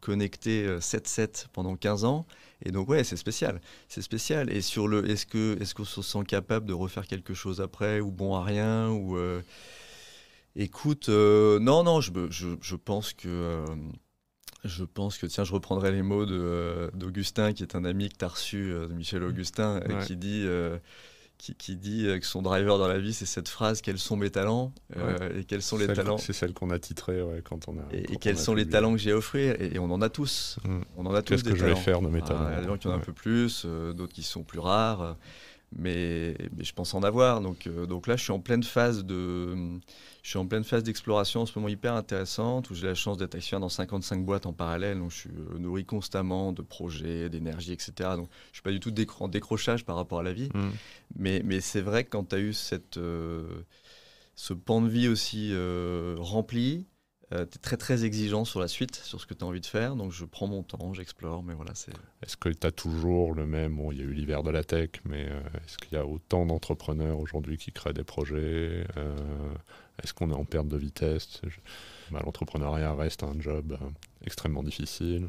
connecté 7/7 pendant 15 ans. Et donc, ouais, c'est spécial. C'est spécial. Et sur est-ce qu'on se sent capable de refaire quelque chose après, ou bon à rien, ou écoute, non, je pense que tiens, je reprendrai les mots d'Augustin, qui est un ami que tu as reçu, de Michel Augustin, ouais. qui dit que son driver dans la vie, c'est cette phrase: quels sont mes talents, et quels sont les talents. C'est celle qu'on a titrée quand on a. Et quels sont les talents que j'ai à offrir, et on en a tous. On en a tous. Qu'est-ce que je vais faire de mes talents? Il y a des gens qui en ont un peu plus, d'autres qui sont plus rares, mais je pense en avoir. Donc là, je suis en pleine phase d'exploration en ce moment hyper intéressante, où j'ai la chance d'être actionnaire dans 55 boîtes en parallèle, donc je suis nourri constamment de projets, d'énergie, etc. Donc je suis pas du tout en décrochage par rapport à la vie, mais c'est vrai que quand tu as eu ce pan de vie aussi rempli, tu es très très exigeant sur la suite, sur ce que tu as envie de faire, donc je prends mon temps, j'explore, mais voilà. Est-ce que tu as toujours le même, il y a eu l'hiver de la tech, mais est-ce qu'il y a autant d'entrepreneurs aujourd'hui qui créent des projets? Est-ce qu'on est en perte de vitesse? L'entrepreneuriat reste un job extrêmement difficile,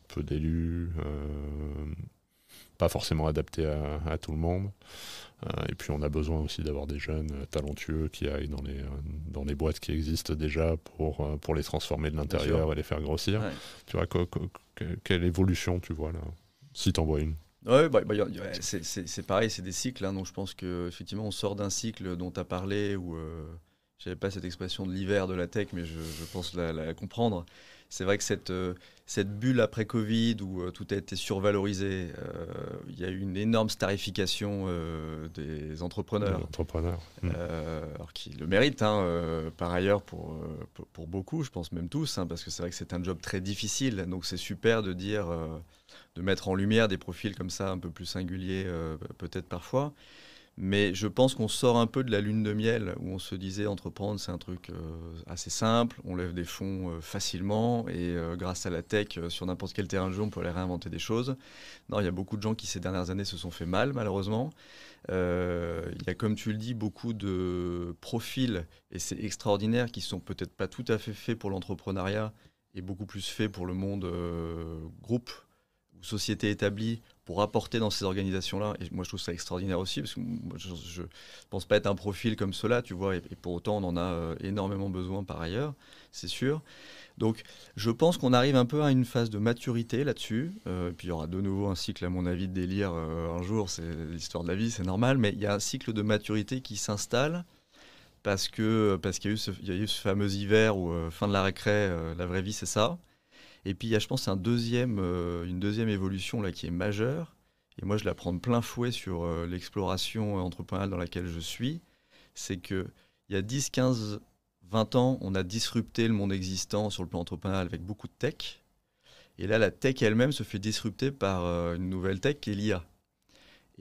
peu d'élus, pas forcément adapté à tout le monde. Et puis on a besoin aussi d'avoir des jeunes talentueux qui aillent dans les boîtes qui existent déjà pour les transformer de l'intérieur et les faire grossir. Ouais. Tu vois, quelle évolution tu vois là, si tu en vois une? Ouais, c'est pareil, c'est des cycles. Donc je pense qu'effectivement, on sort d'un cycle dont tu as parlé où j'avais pas cette expression de l'hiver de la tech, mais je pense la comprendre. C'est vrai que cette bulle après Covid où tout a été survalorisé, il y a eu une énorme starification des entrepreneurs. Alors qu'ils le méritent, par ailleurs, pour beaucoup, je pense même tous, parce que c'est vrai que c'est un job très difficile. Donc c'est super de dire, de mettre en lumière des profils comme ça, un peu plus singuliers, peut-être parfois. Mais je pense qu'on sort un peu de la lune de miel où on se disait entreprendre, c'est un truc assez simple, on lève des fonds facilement et grâce à la tech, sur n'importe quel terrain de jeu, on peut aller réinventer des choses. Non, il y a beaucoup de gens qui ces dernières années se sont fait mal, malheureusement. Il y a, comme tu le dis, beaucoup de profils, et c'est extraordinaire, qui sont peut-être pas tout à fait faits pour l'entrepreneuriat et beaucoup plus faits pour le monde groupe ou société établie, pour apporter dans ces organisations-là. Et moi, je trouve ça extraordinaire aussi, parce que moi, je ne pense pas être un profil comme cela, tu vois, et pour autant, on en a énormément besoin par ailleurs, c'est sûr. Donc, je pense qu'on arrive un peu à une phase de maturité là-dessus. Puis, il y aura de nouveau un cycle, à mon avis, de délire un jour, c'est l'histoire de la vie, c'est normal, mais il y a un cycle de maturité qui s'installe parce qu'il y a eu ce fameux hiver où, fin de la récré, la vraie vie, c'est ça. Et puis, il y a, je pense, une deuxième évolution là, qui est majeure. Et moi, je la prends de plein fouet sur l'exploration entrepreneuriale dans laquelle je suis. C'est qu'il y a 10, 15, 20 ans, on a disrupté le monde existant sur le plan entrepreneurial avec beaucoup de tech. Et là, la tech elle-même se fait disrupter par une nouvelle tech qui est l'IA.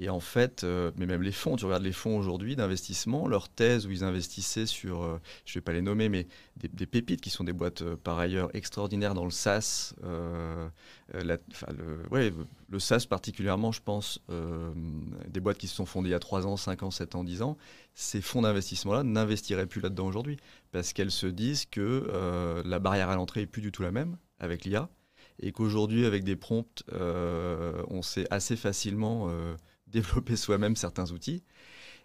Et en fait, mais même les fonds, tu regardes les fonds aujourd'hui d'investissement, leur thèse où ils investissaient sur, je ne vais pas les nommer, mais des pépites qui sont des boîtes par ailleurs extraordinaires dans le SaaS. Le SaaS particulièrement, je pense, des boîtes qui se sont fondées il y a 3 ans, 5 ans, 7 ans, 10 ans, ces fonds d'investissement-là n'investiraient plus là-dedans aujourd'hui parce qu'elles se disent que la barrière à l'entrée n'est plus du tout la même avec l'IA et qu'aujourd'hui, avec des prompts, on sait assez facilement développer soi-même certains outils.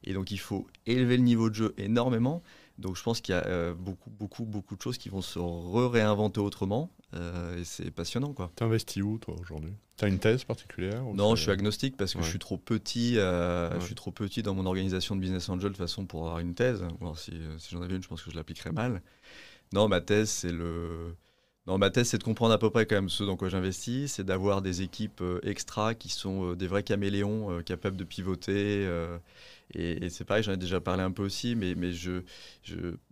Et donc, il faut élever le niveau de jeu énormément. Donc, je pense qu'il y a beaucoup de choses qui vont se réinventer autrement. Et c'est passionnant, quoi. Tu investis où, toi, aujourd'hui? Tu as une thèse particulière? Non, je suis agnostique parce que je suis trop petit. Je suis trop petit dans mon organisation de business angel de façon pour avoir une thèse. Alors, si j'en avais une, je pense que je l'appliquerais mal. Non, ma thèse, c'est de comprendre à peu près quand même ce dans quoi j'investis, c'est d'avoir des équipes extra qui sont des vrais caméléons capables de pivoter. Et c'est pareil, j'en ai déjà parlé un peu aussi, mais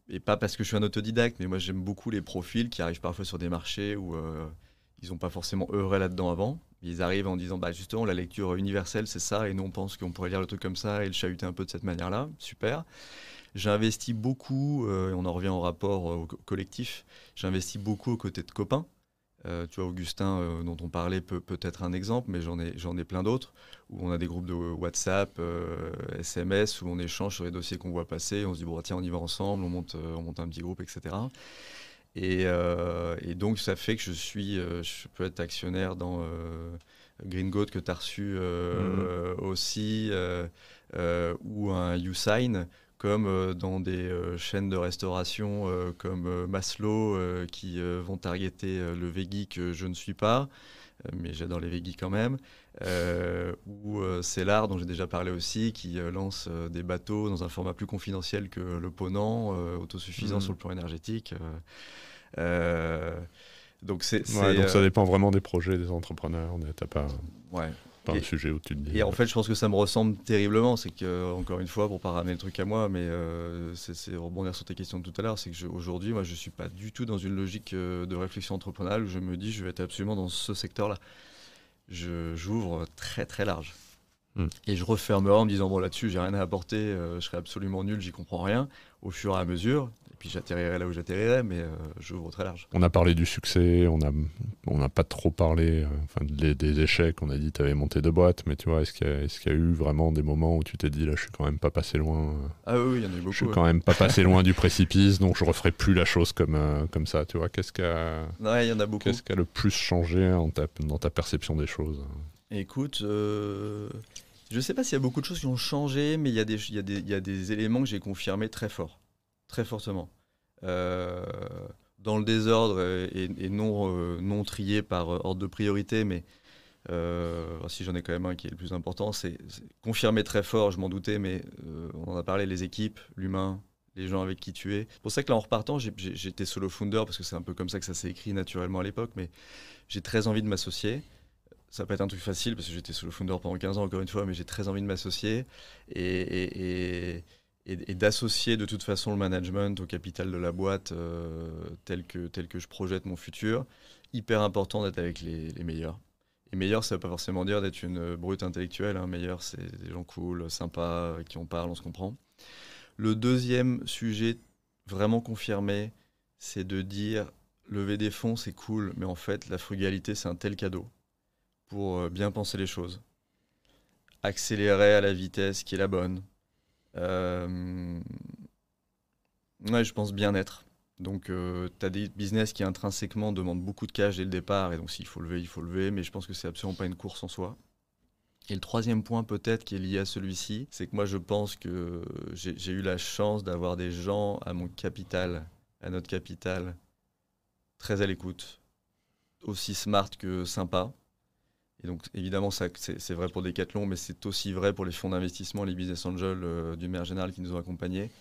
et pas parce que je suis un autodidacte, mais moi j'aime beaucoup les profils qui arrivent parfois sur des marchés où ils n'ont pas forcément œuvré là-dedans avant. Ils arrivent en disant, bah justement, la lecture universelle, c'est ça, et nous on pense qu'on pourrait lire le truc comme ça et le chahuter un peu de cette manière-là. Super. J'investis beaucoup, et on en revient au rapport collectif, j'investis beaucoup aux côtés de copains. Tu vois, Augustin, dont on parlait, peut être un exemple, mais j'en ai plein d'autres, où on a des groupes de WhatsApp, SMS, où on échange sur les dossiers qu'on voit passer, on se dit, bon, tiens, on y va ensemble, on monte un petit groupe, etc. Et donc, ça fait que je peux être actionnaire dans Green Goat, que tu as reçu aussi, ou un YouSign, comme dans des chaînes de restauration comme Maslow qui vont targeter le veggie que je ne suis pas, mais j'adore les veggies quand même, ou Cellar dont j'ai déjà parlé aussi, qui lance des bateaux dans un format plus confidentiel que le Ponant, autosuffisant sur le plan énergétique. Donc, donc ça dépend vraiment des projets des entrepreneurs, t'as pas... Ouais. Pas un sujet où tu te dis. Et en fait, je pense que ça me ressemble terriblement. C'est que, encore une fois, pour pas ramener le truc à moi, mais c'est rebondir sur tes questions de tout à l'heure, c'est que aujourd'hui, moi, je suis pas du tout dans une logique de réflexion entrepreneuriale où je me dis, je vais être absolument dans ce secteur-là. J'ouvre très très large. Et je refermerai en me disant, bon, là-dessus, j'ai rien à apporter, je serai absolument nul, j'y comprends rien, au fur et à mesure. Et puis j'atterrirai là où j'atterrirai, mais j'ouvre très large. On a parlé du succès, on n'a pas trop parlé des échecs. On a dit que tu avais monté 2 boîtes, mais tu vois, est-ce qu'il y a eu vraiment des moments où tu t'es dit, là, je suis quand même pas passé loin Ah oui, il y en a eu beaucoup. Je suis quand même pas passé loin du précipice, donc je referai plus la chose comme ça, tu vois. Ouais, il y en a beaucoup. Qu'est-ce qui a le plus changé dans ta perception des choses? Écoute, je ne sais pas s'il y a beaucoup de choses qui ont changé, mais il y a des éléments que j'ai confirmés très fortement. Dans le désordre et non trié par ordre de priorité, mais si j'en ai quand même un qui est le plus important, c'est confirmé très fort, je m'en doutais, mais on en a parlé, les équipes, l'humain, les gens avec qui tu es. C'est pour ça que là, en repartant, j'étais solo founder, parce que c'est un peu comme ça que ça s'est écrit naturellement à l'époque, mais j'ai très envie de m'associer. Ça va pas être un truc facile, parce que j'étais solo founder pendant 15 ans, encore une fois, mais j'ai très envie de m'associer et d'associer de toute façon le management au capital de la boîte tel que je projette mon futur. Hyper important d'être avec les meilleurs. Et meilleur, ça ne veut pas forcément dire d'être une brute intellectuelle. Hein. Meilleur, c'est des gens cool, sympas, avec qui on parle, on se comprend. Le deuxième sujet vraiment confirmé, c'est de dire lever des fonds, c'est cool, mais en fait, la frugalité, c'est un tel cadeau pour bien penser les choses. Accélérer à la vitesse qui est la bonne. Ouais, je pense bien-être. Donc, tu as des business qui intrinsèquement demandent beaucoup de cash dès le départ, et donc s'il faut lever, il faut lever, mais je pense que c'est absolument pas une course en soi. Et le troisième point peut-être qui est lié à celui-ci, c'est que moi je pense que j'ai eu la chance d'avoir des gens à mon capital, à notre capital, très à l'écoute, aussi smart que sympa. Et donc évidemment c'est vrai pour Decathlon, mais c'est aussi vrai pour les fonds d'investissement, les business angels d'une manière générale qui nous ont accompagnés.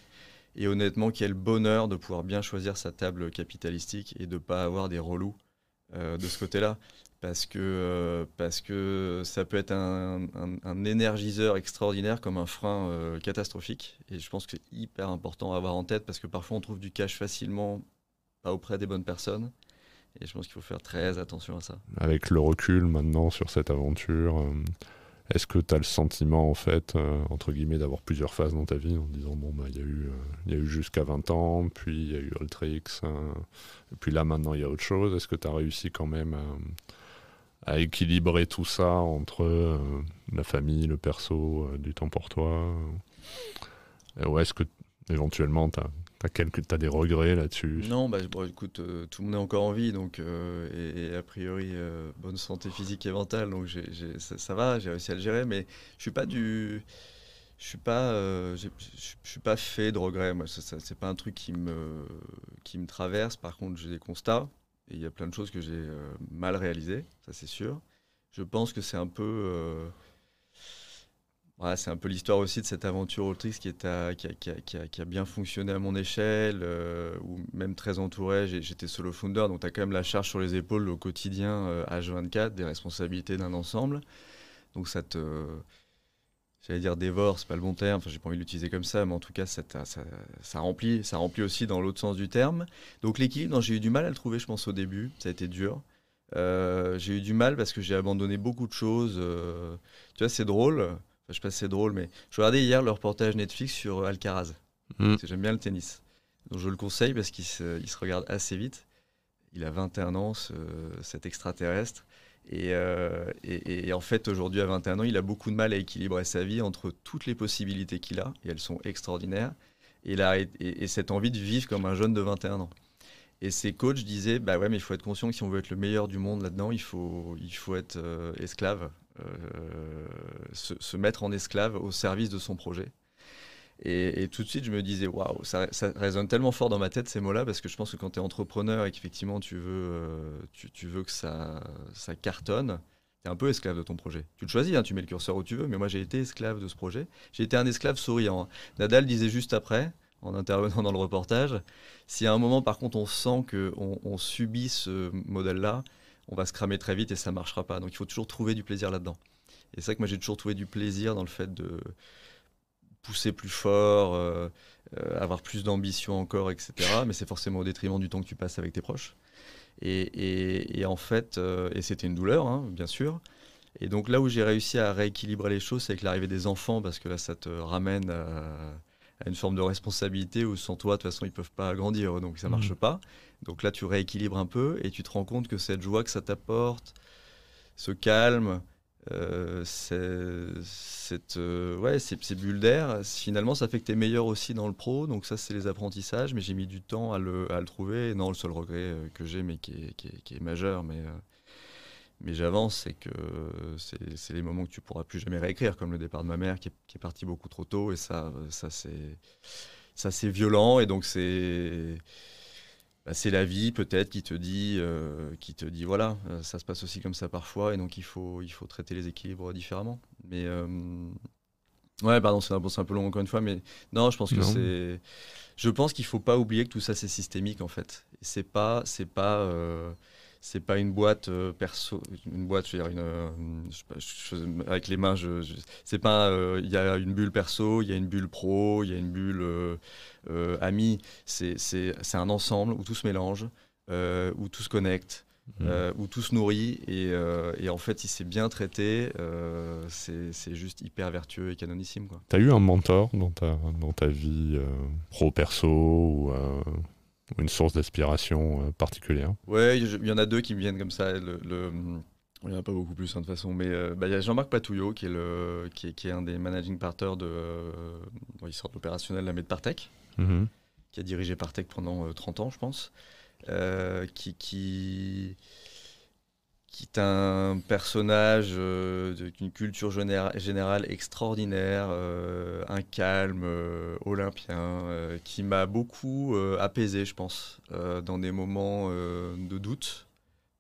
Et honnêtement, qui a le bonheur de pouvoir bien choisir sa table capitalistique et de ne pas avoir des relous de ce côté-là. Parce que ça peut être un énergiseur extraordinaire comme un frein catastrophique. Et je pense que c'est hyper important à avoir en tête parce que parfois on trouve du cash facilement, pas auprès des bonnes personnes. Et je pense qu'il faut faire très attention à ça. Avec le recul maintenant sur cette aventure, est-ce que tu as le sentiment, en fait, entre guillemets, d'avoir plusieurs phases dans ta vie en disant, bon, bah, il y a eu jusqu'à 20 ans, puis il y a eu Alltrix, et puis là, maintenant, il y a autre chose. Est-ce que tu as réussi quand même à équilibrer tout ça entre la famille, le perso, du temps pour toi ou est-ce que, éventuellement, t'as des regrets là-dessus? Non, bon, écoute, tout le monde est encore en vie, donc, et a priori, bonne santé physique et mentale, donc ça va, j'ai réussi à le gérer, mais je suis pas je suis pas, je suis pas fait de regrets. Moi, c'est pas un truc qui me traverse. Par contre, j'ai des constats, et il y a plein de choses que j'ai mal réalisées, ça c'est sûr. Je pense que c'est un peu ouais, c'est un peu l'histoire aussi de cette aventure Alltrix qui a bien fonctionné à mon échelle, ou même très entouré. J'étais solo founder, donc tu as quand même la charge sur les épaules au quotidien, H24, des responsabilités d'un ensemble. Donc j'allais dire dévore, c'est pas le bon terme, enfin, j'ai pas envie de l'utiliser comme ça, mais en tout cas, ça remplit aussi dans l'autre sens du terme. Donc l'équilibre, non, j'ai eu du mal à le trouver, je pense, au début, ça a été dur. J'ai eu du mal parce que j'ai abandonné beaucoup de choses. Tu vois, c'est drôle. Enfin, je sais pas si c'est drôle, mais je regardais hier le reportage Netflix sur Alcaraz. Parce que j'aime bien le tennis. Donc je le conseille parce il se regarde assez vite. Il a 21 ans, cet extraterrestre. Et en fait, aujourd'hui, à 21 ans, il a beaucoup de mal à équilibrer sa vie entre toutes les possibilités qu'il a, et elles sont extraordinaires, et cette envie de vivre comme un jeune de 21 ans. Et ses coachs disaient, bah ouais, mais il faut être conscient que si on veut être le meilleur du monde là-dedans, il faut être esclave, se mettre en esclave au service de son projet. Et tout de suite, je me disais, waouh, ça résonne tellement fort dans ma tête ces mots-là, parce que je pense que quand tu es entrepreneur et qu'effectivement tu veux que ça cartonne, tu es un peu esclave de ton projet. Tu le choisis, hein, tu mets le curseur où tu veux, mais moi j'ai été esclave de ce projet. J'ai été un esclave souriant. Nadal disait juste après, en intervenant dans le reportage, si à un moment par contre on sent qu'on subit ce modèle-là, on va se cramer très vite et ça ne marchera pas. Donc il faut toujours trouver du plaisir là-dedans. Et c'est vrai que moi j'ai toujours trouvé du plaisir dans le fait de pousser plus fort, avoir plus d'ambition encore, etc. Mais c'est forcément au détriment du temps que tu passes avec tes proches. Et en fait, et c'était une douleur, hein, bien sûr. Et donc là où j'ai réussi à rééquilibrer les choses, c'est avec l'arrivée des enfants, parce que là, ça te ramène à une forme de responsabilité où sans toi, de toute façon, ils ne peuvent pas grandir, donc ça ne marche pas. Donc là, tu rééquilibres un peu et tu te rends compte que cette joie que ça t'apporte, ce calme, ces bulles d'air, finalement, ça fait que tu es meilleur aussi dans le pro. Donc ça, c'est les apprentissages, mais j'ai mis du temps à le trouver. Et non, le seul regret que j'ai, mais qui est majeur, mais j'avance, c'est que c'est les moments que tu pourras plus jamais réécrire, comme le départ de ma mère qui est partie beaucoup trop tôt. Et ça c'est violent. Et donc c'est la vie peut-être qui te dit voilà, ça se passe aussi comme ça parfois, et donc il faut traiter les équilibres différemment. Mais ouais, pardon, c'est un peu long encore une fois, mais non, je pense que Je pense qu'il ne faut pas oublier que tout ça, c'est systémique, en fait. C'est pas une boîte perso, une boîte, je veux dire, avec les mains, c'est pas, il y a une bulle perso, il y a une bulle pro, il y a une bulle ami. C'est un ensemble où tout se mélange, où tout se connecte, où tout se nourrit. Et en fait, si c'est bien traité, c'est juste hyper vertueux et canonissime, quoi. Tu as eu un mentor dans ta vie pro-perso ou une source d'inspiration particulière? Ouais, il y en a deux qui me viennent comme ça. Il n'y en a pas beaucoup plus, hein, de toute façon. Mais il y a Jean-Marc Patouillot, qui est un des managing partners il sort de l'opérationnel de la Medpartech, qui a dirigé Partech pendant 30 ans, je pense. Qui est un personnage d'une culture générale extraordinaire, un calme olympien, qui m'a beaucoup apaisé, je pense, dans des moments de doute,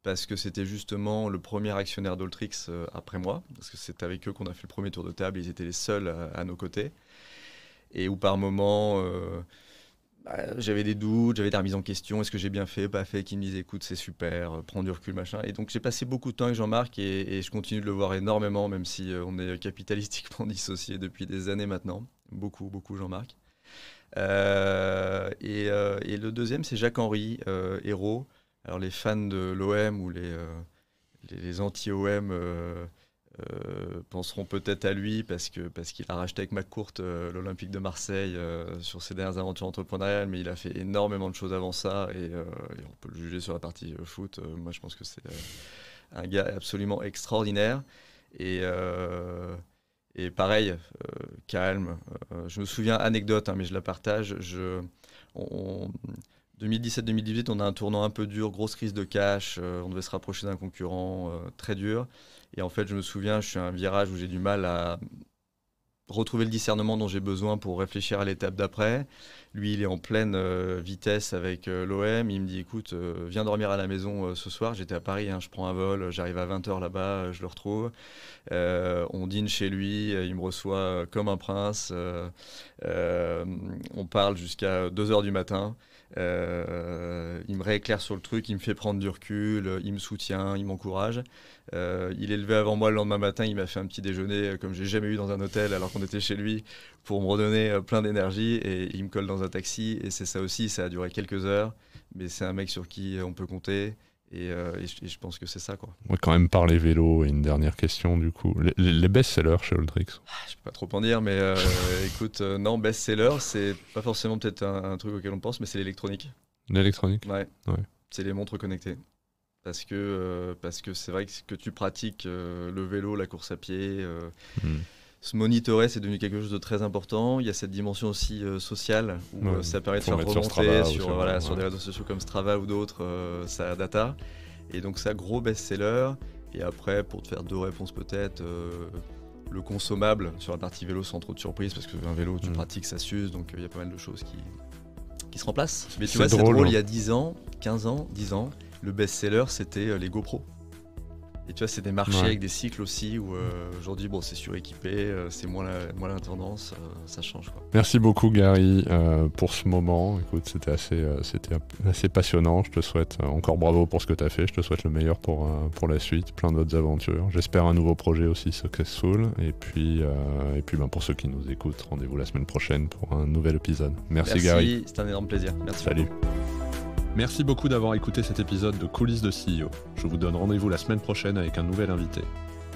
parce que c'était justement le premier actionnaire d'Altrix après moi, parce que c'est avec eux qu'on a fait le premier tour de table, ils étaient les seuls à nos côtés, et où par moments... j'avais des doutes, j'avais des remises en question, est-ce que j'ai bien fait, pas fait, qui me disaient écoute c'est super, prends du recul, machin. Et donc j'ai passé beaucoup de temps avec Jean-Marc et je continue de le voir énormément, même si on est capitalistiquement dissociés depuis des années maintenant. Beaucoup Jean-Marc. Et le deuxième c'est Jacques-Henri Hérault. Alors les fans de l'OM ou les anti-OM penseront peut-être à lui parce qu'il a racheté avec McCourt l'Olympique de Marseille sur ses dernières aventures entrepreneuriales, mais il a fait énormément de choses avant ça et on peut le juger sur la partie foot. Moi je pense que c'est un gars absolument extraordinaire et pareil, calme. Je me souviens, anecdote, hein, mais je la partage. 2017-2018, on a un tournant un peu dur, grosse crise de cash, on devait se rapprocher d'un concurrent très dur. Et en fait, je me souviens, je suis à un virage où j'ai du mal à retrouver le discernement dont j'ai besoin pour réfléchir à l'étape d'après. Lui, il est en pleine vitesse avec l'OM. Il me dit, écoute, viens dormir à la maison ce soir. J'étais à Paris, hein, je prends un vol, j'arrive à 20h là-bas, je le retrouve. On dîne chez lui, il me reçoit comme un prince. On parle jusqu'à 2h du matin. Il me rééclaire sur le truc, il me fait prendre du recul, il me soutient, il m'encourage. Il est levé avant moi le lendemain matin, il m'a fait un petit déjeuner comme j'ai jamais eu dans un hôtel alors qu'on était chez lui pour me redonner plein d'énergie et il me colle dans un taxi et c'est ça aussi, ça a duré quelques heures mais c'est un mec sur qui on peut compter et je pense que c'est ça, quoi. On va quand même parler vélo et une dernière question du coup. Les best-sellers chez Altrix? Je peux pas trop en dire mais écoute, non, best-seller c'est pas forcément peut-être un truc auquel on pense mais c'est l'électronique. L'électronique? Ouais. C'est les montres connectées. Parce que c'est vrai que tu pratiques le vélo, la course à pied, se monitorer, c'est devenu quelque chose de très important. Il y a cette dimension aussi sociale où ça permet de faire remonter sur des réseaux sociaux comme Strava ou d'autres sa data. Et donc ça, gros best-seller. Et après, pour te faire deux réponses peut-être, le consommable sur la partie vélo sans trop de surprise, parce qu'un vélo, tu pratiques, ça s'use, donc il y a pas mal de choses qui se remplacent. Mais tu vois, c'est drôle, il y a 10 ans, 15 ans, 10 ans, le best-seller, c'était les GoPro. Et tu vois, c'est des marchés avec des cycles aussi où aujourd'hui, bon, c'est suréquipé, c'est moins la tendance, ça change, quoi. Merci beaucoup, Gary, pour ce moment. Écoute, c'était assez passionnant. Je te souhaite encore bravo pour ce que tu as fait. Je te souhaite le meilleur pour la suite, plein d'autres aventures. J'espère un nouveau projet aussi successful. Et puis pour ceux qui nous écoutent, rendez-vous la semaine prochaine pour un nouvel épisode. Merci Gary. C'était un énorme plaisir. Merci. Salut. Merci beaucoup d'avoir écouté cet épisode de Coulisses de CEO. Je vous donne rendez-vous la semaine prochaine avec un nouvel invité.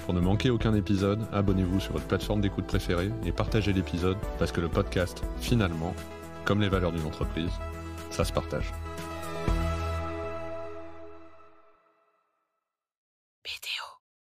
Pour ne manquer aucun épisode, abonnez-vous sur votre plateforme d'écoute préférée et partagez l'épisode parce que le podcast, finalement, comme les valeurs d'une entreprise, ça se partage.